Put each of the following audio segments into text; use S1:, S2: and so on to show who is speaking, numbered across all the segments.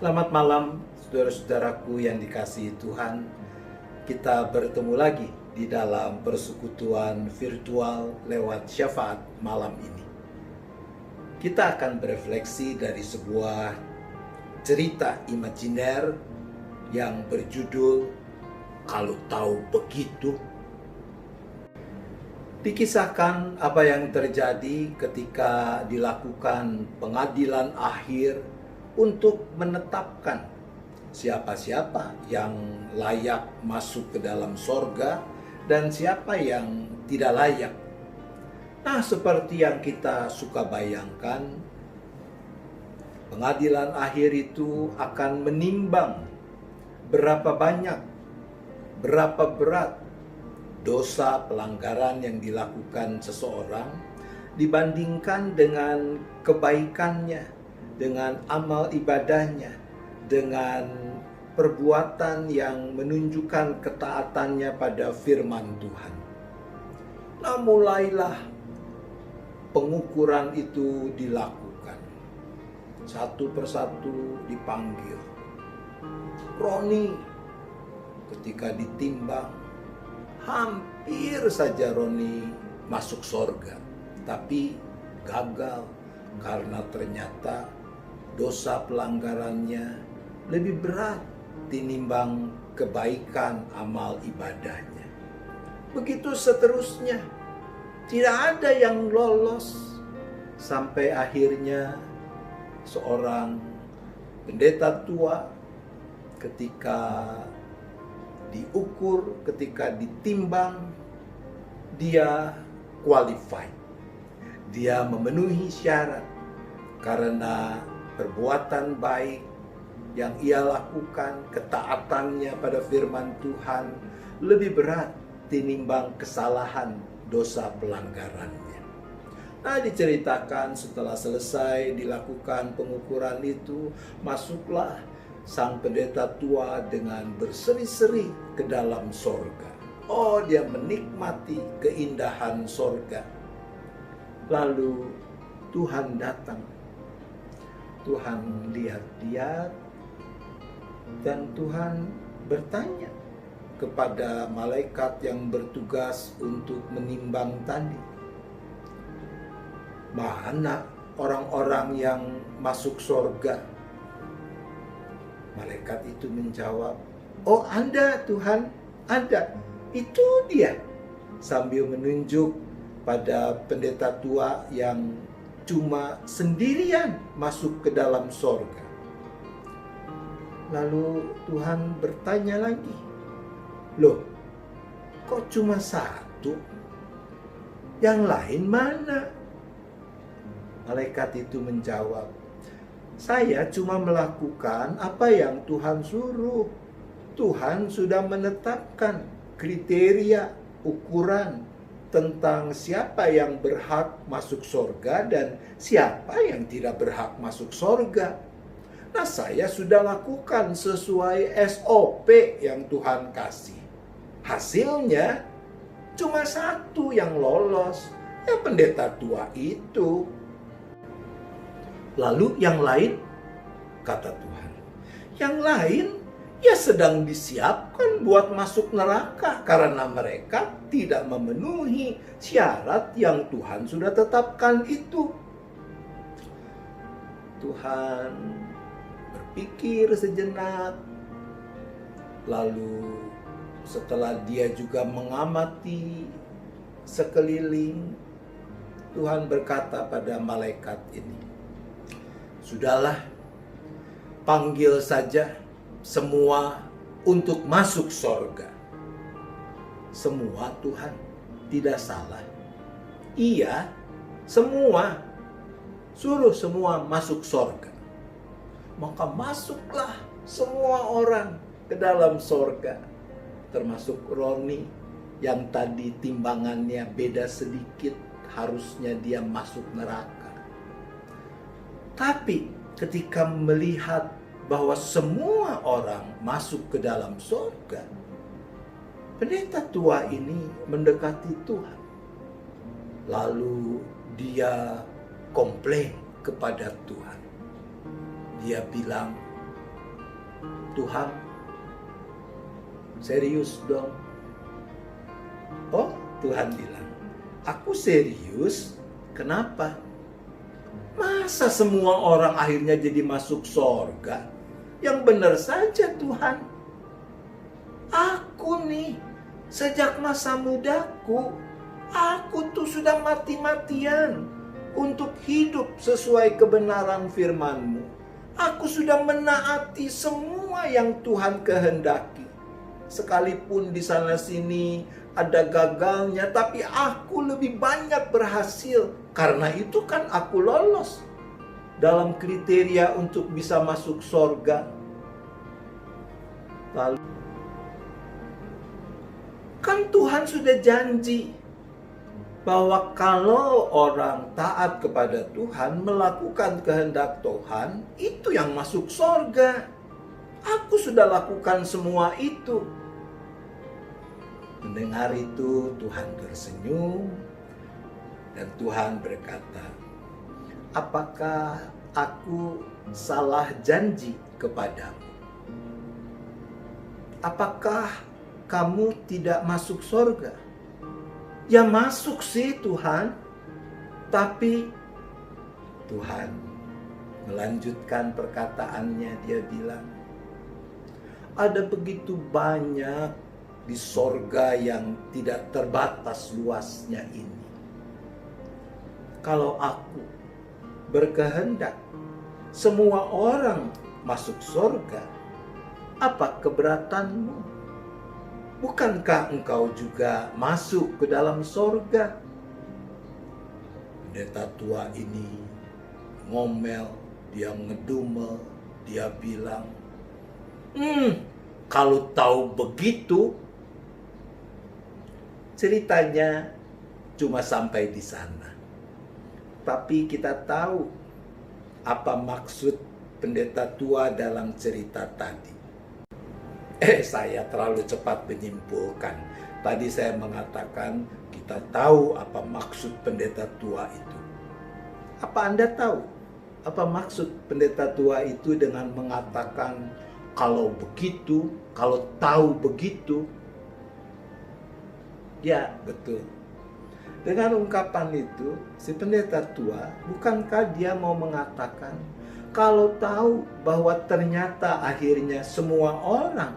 S1: Selamat malam, saudara-saudaraku yang dikasihi Tuhan. Kita bertemu lagi di dalam persekutuan virtual lewat syafaat malam ini. Kita akan berefleksi dari sebuah cerita imajiner yang berjudul Kalau Tahu Begitu. Dikisahkan apa yang terjadi ketika dilakukan pengadilan akhir untuk menetapkan siapa-siapa yang layak masuk ke dalam sorga dan siapa yang tidak layak. Nah, seperti yang kita suka bayangkan, pengadilan akhir itu akan menimbang berapa banyak, berapa berat dosa pelanggaran yang dilakukan seseorang dibandingkan dengan kebaikannya, dengan amal ibadahnya, dengan perbuatan yang menunjukkan ketaatannya pada firman Tuhan. Nah, mulailah pengukuran itu dilakukan. Satu persatu dipanggil. Roni ketika ditimbang, hampir saja Roni masuk sorga, tapi gagal karena ternyata dosa pelanggarannya lebih berat tinimbang kebaikan amal ibadahnya. Begitu seterusnya, tidak ada yang lolos sampai akhirnya seorang pendeta tua ketika diukur, ketika ditimbang, dia qualified. Dia memenuhi syarat karena perbuatan baik yang ia lakukan, ketaatannya pada firman Tuhan lebih berat tinimbang kesalahan dosa pelanggarannya. Nah, diceritakan setelah selesai dilakukan pengukuran itu, masuklah sang pendeta tua dengan berseri-seri ke dalam sorga. Oh, dia menikmati keindahan sorga. Lalu Tuhan datang. Tuhan lihat-lihat dan Tuhan bertanya kepada malaikat yang bertugas untuk menimbang tadi, mana orang-orang yang masuk sorga? Malaikat itu menjawab, oh ada Tuhan, ada. Itu dia. Sambil menunjuk pada pendeta tua yang cuma sendirian masuk ke dalam sorga. Lalu Tuhan bertanya lagi, loh, kok cuma satu? Yang lain mana? Malaikat itu menjawab, saya cuma melakukan apa yang Tuhan suruh. Tuhan sudah menetapkan kriteria, ukuran tentang siapa yang berhak masuk sorga dan siapa yang tidak berhak masuk sorga. Nah, saya sudah lakukan sesuai SOP yang Tuhan kasih. Hasilnya cuma satu yang lolos, ya pendeta tua itu. Lalu yang lain, kata Tuhan, yang lain ya sedang disiapkan buat masuk neraka karena mereka tidak memenuhi syarat yang Tuhan sudah tetapkan itu. Tuhan berpikir sejenak, lalu setelah dia juga mengamati sekeliling, Tuhan berkata pada malaikat ini, sudahlah, panggil saja semua untuk masuk sorga. Semua, Tuhan, tidak salah. Iya, semua. Suruh semua masuk sorga. Maka masuklah semua orang ke dalam sorga. Termasuk Roni yang tadi timbangannya beda sedikit, harusnya dia masuk neraka. Tapi ketika melihat bahwa semua orang masuk ke dalam surga, pendeta tua ini mendekati Tuhan. Lalu dia komplain kepada Tuhan. Dia bilang, Tuhan, serius dong. Oh, Tuhan bilang, aku serius. Kenapa? Masa semua orang akhirnya jadi masuk sorga? Yang benar saja Tuhan. Aku nih, sejak masa mudaku, aku tuh sudah mati-matian untuk hidup sesuai kebenaran firman-Mu. Aku sudah menaati semua yang Tuhan kehendaki. Sekalipun di sana sini ada gagalnya, tapi aku lebih banyak berhasil. Karena itu kan aku lolos dalam kriteria untuk bisa masuk sorga. Lalu kan Tuhan sudah janji bahwa kalau orang taat kepada Tuhan, melakukan kehendak Tuhan, itu yang masuk sorga. Aku sudah lakukan semua itu. Mendengar itu, Tuhan tersenyum dan Tuhan berkata, apakah aku salah janji kepadamu? Apakah kamu tidak masuk sorga? Ya masuk sih Tuhan. Tapi Tuhan melanjutkan perkataannya, dia bilang, ada begitu banyak di sorga yang tidak terbatas luasnya ini. Kalau aku berkehendak semua orang masuk sorga, apa keberatanmu? Bukankah engkau juga masuk ke dalam sorga? Pendeta tua ini ngomel, dia ngedumel, dia bilang, kalau tahu begitu, ceritanya cuma sampai di sana. Tapi kita tahu apa maksud pendeta tua dalam cerita tadi. Saya terlalu cepat menyimpulkan. Tadi saya mengatakan kita tahu apa maksud pendeta tua itu. Apa Anda tahu apa maksud pendeta tua itu dengan mengatakan kalau begitu, kalau tahu begitu? Ya, betul. Dengan ungkapan itu, si pendeta tua, bukankah dia mau mengatakan kalau tahu bahwa ternyata akhirnya semua orang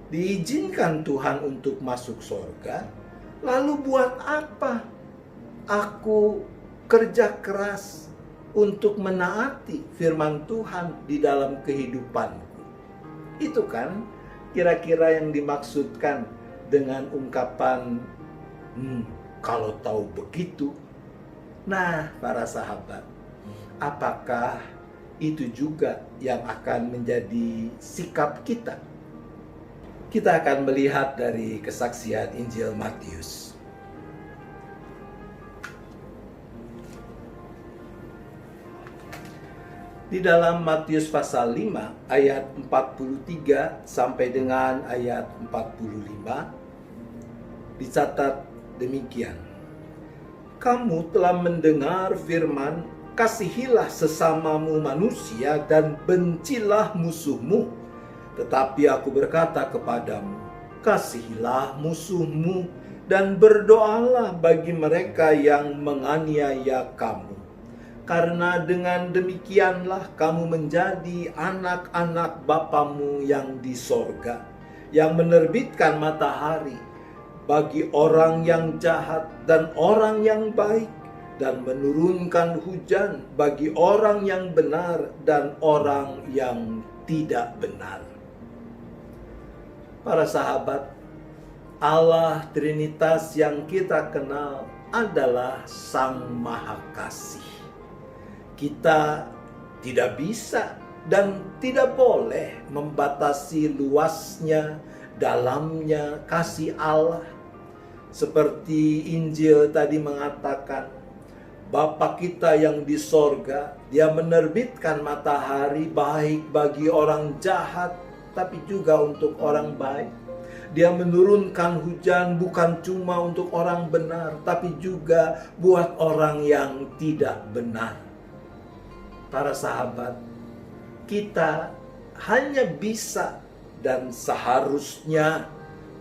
S1: diizinkan Tuhan untuk masuk surga, lalu buat apa aku kerja keras untuk menaati firman Tuhan di dalam kehidupanku? Itu kan kira-kira yang dimaksudkan dengan ungkapan kalau tahu begitu. Nah, para sahabat, apakah itu juga yang akan menjadi sikap kita? Kita akan melihat dari kesaksian Injil Matius. Di dalam Matius pasal 5 ayat 43 sampai dengan ayat 45 dicatat demikian. Kamu telah mendengar firman, kasihilah sesamamu manusia dan bencilah musuhmu. Tetapi aku berkata kepadamu, kasihilah musuhmu dan berdoalah bagi mereka yang menganiaya kamu. Karena dengan demikianlah kamu menjadi anak-anak Bapamu yang di sorga, yang menerbitkan matahari bagi orang yang jahat dan orang yang baik, dan menurunkan hujan bagi orang yang benar dan orang yang tidak benar. Para sahabat, Allah Trinitas yang kita kenal adalah Sang Maha Kasih. Kita tidak bisa dan tidak boleh membatasi luasnya, dalamnya kasih Allah. Seperti Injil tadi mengatakan, Bapa kita yang di sorga, Dia menerbitkan matahari baik bagi orang jahat, tapi juga untuk orang baik. Dia menurunkan hujan bukan cuma untuk orang benar, tapi juga buat orang yang tidak benar. Para sahabat, kita hanya bisa dan seharusnya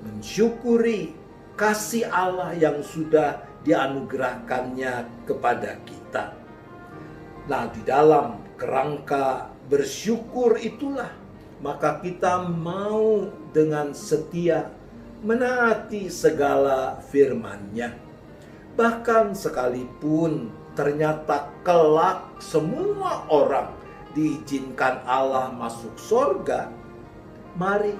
S1: mensyukuri kasih Allah yang sudah dianugerahkannya kepada kita. Nah, di dalam kerangka bersyukur itulah maka kita mau dengan setia menaati segala firman-Nya. Bahkan sekalipun ternyata kelak semua orang diizinkan Allah masuk surga, mari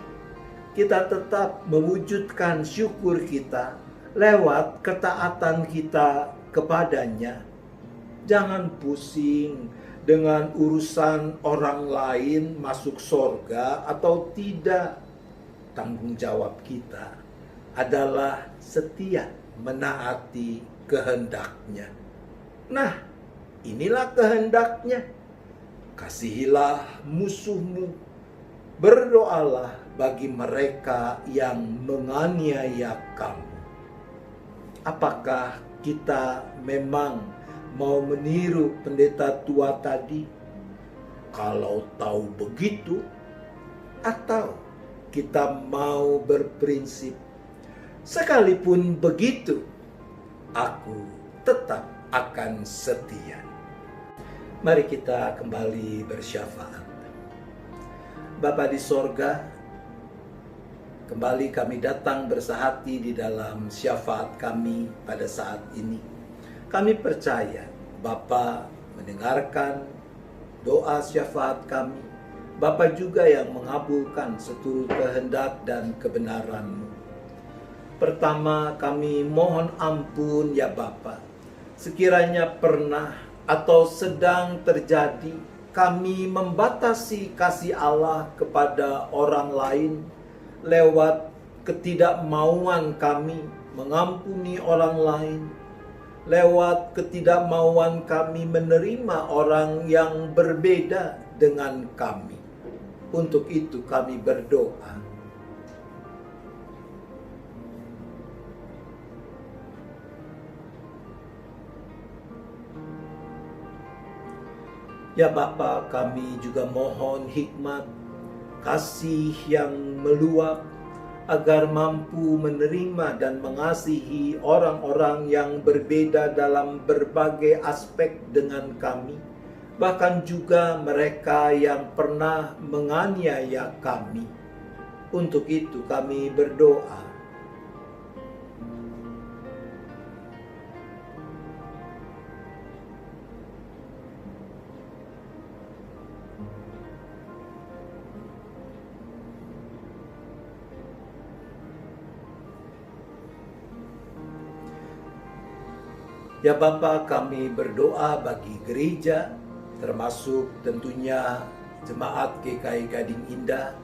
S1: kita tetap mewujudkan syukur kita lewat ketaatan kita kepadanya. Jangan pusing dengan urusan orang lain masuk surga atau tidak. Tanggung jawab kita adalah setia menaati kehendak-Nya. Nah, inilah kehendak-Nya. Kasihilah musuhmu, berdoalah bagi mereka yang menganiaya kamu. Apakah kita memang mau meniru pendeta tua tadi? Kalau tahu begitu, atau kita mau berprinsip, sekalipun begitu, aku tetap akan setia. Mari kita kembali bersyafaat. Bapa di sorga, kembali kami datang bersahati di dalam syafaat kami pada saat ini. Kami percaya Bapa mendengarkan doa syafaat kami. Bapa juga yang mengabulkan seluruh kehendak dan kebenaran-Mu. Pertama, kami mohon ampun ya Bapa, sekiranya pernah atau sedang terjadi kami membatasi kasih Allah kepada orang lain lewat ketidakmauan kami mengampuni orang lain, lewat ketidakmauan kami menerima orang yang berbeda dengan kami. Untuk itu kami berdoa. Ya Bapa, kami juga mohon hikmat, kasih yang meluap, agar mampu menerima dan mengasihi orang-orang yang berbeda dalam berbagai aspek dengan kami. Bahkan juga mereka yang pernah menganiaya kami. Untuk itu kami berdoa. Ya Bapa, kami berdoa bagi gereja, termasuk tentunya Jemaat GKI Gading Indah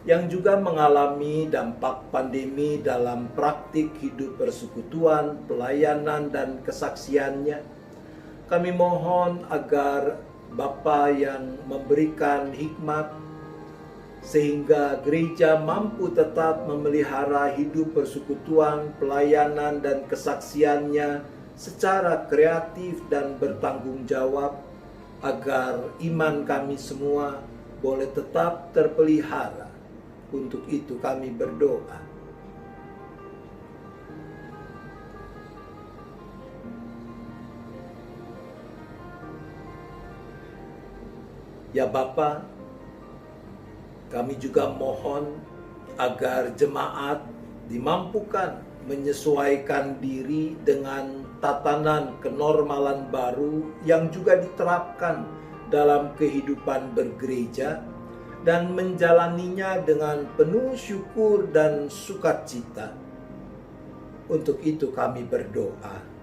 S1: yang juga mengalami dampak pandemi dalam praktik hidup persekutuan, pelayanan, dan kesaksiannya. Kami mohon agar Bapa yang memberikan hikmat sehingga gereja mampu tetap memelihara hidup persekutuan, pelayanan, dan kesaksiannya secara kreatif dan bertanggung jawab, agar iman kami semua boleh tetap terpelihara. Untuk itu kami berdoa. Ya Bapa, kami juga mohon agar jemaat dimampukan menyesuaikan diri dengan tatanan kenormalan baru yang juga diterapkan dalam kehidupan bergereja dan menjalaninya dengan penuh syukur dan sukacita. Untuk itu kami berdoa.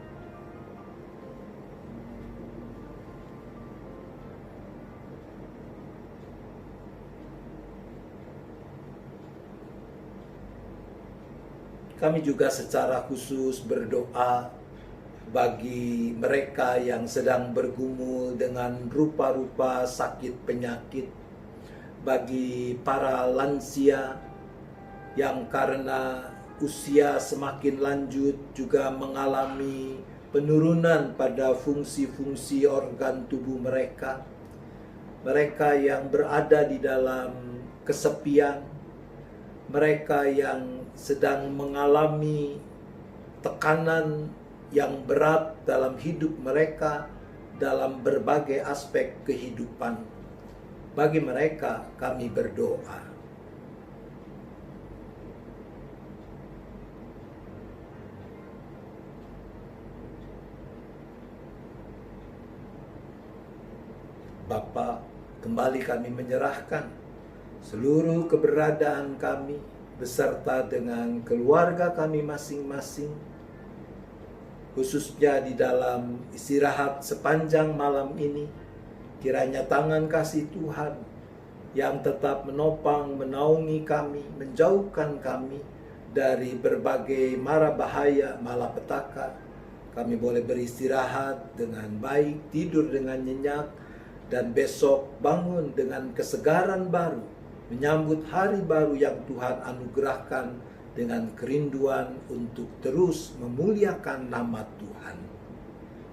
S1: Kami juga secara khusus berdoa bagi mereka yang sedang bergumul dengan rupa-rupa sakit penyakit, bagi para lansia yang karena usia semakin lanjut juga mengalami penurunan pada fungsi-fungsi organ tubuh mereka, mereka yang berada di dalam kesepian, mereka yang sedang mengalami tekanan yang berat dalam hidup mereka dalam berbagai aspek kehidupan. Bagi mereka kami berdoa. Bapa, kembali kami menyerahkan seluruh keberadaan kami beserta dengan keluarga kami masing-masing, khususnya di dalam istirahat sepanjang malam ini. Kiranya tangan kasih Tuhan yang tetap menopang, menaungi kami, menjauhkan kami dari berbagai mara bahaya malapetaka. Kami boleh beristirahat dengan baik, tidur dengan nyenyak, dan besok bangun dengan kesegaran baru, menyambut hari baru yang Tuhan anugerahkan dengan kerinduan untuk terus memuliakan nama Tuhan.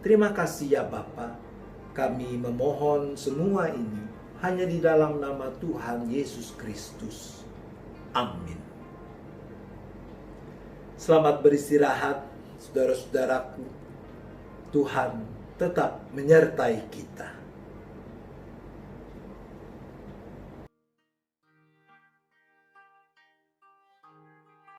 S1: Terima kasih ya Bapa, kami memohon semua ini hanya di dalam nama Tuhan Yesus Kristus. Amin. Selamat beristirahat, saudara-saudaraku. Tuhan tetap menyertai kita.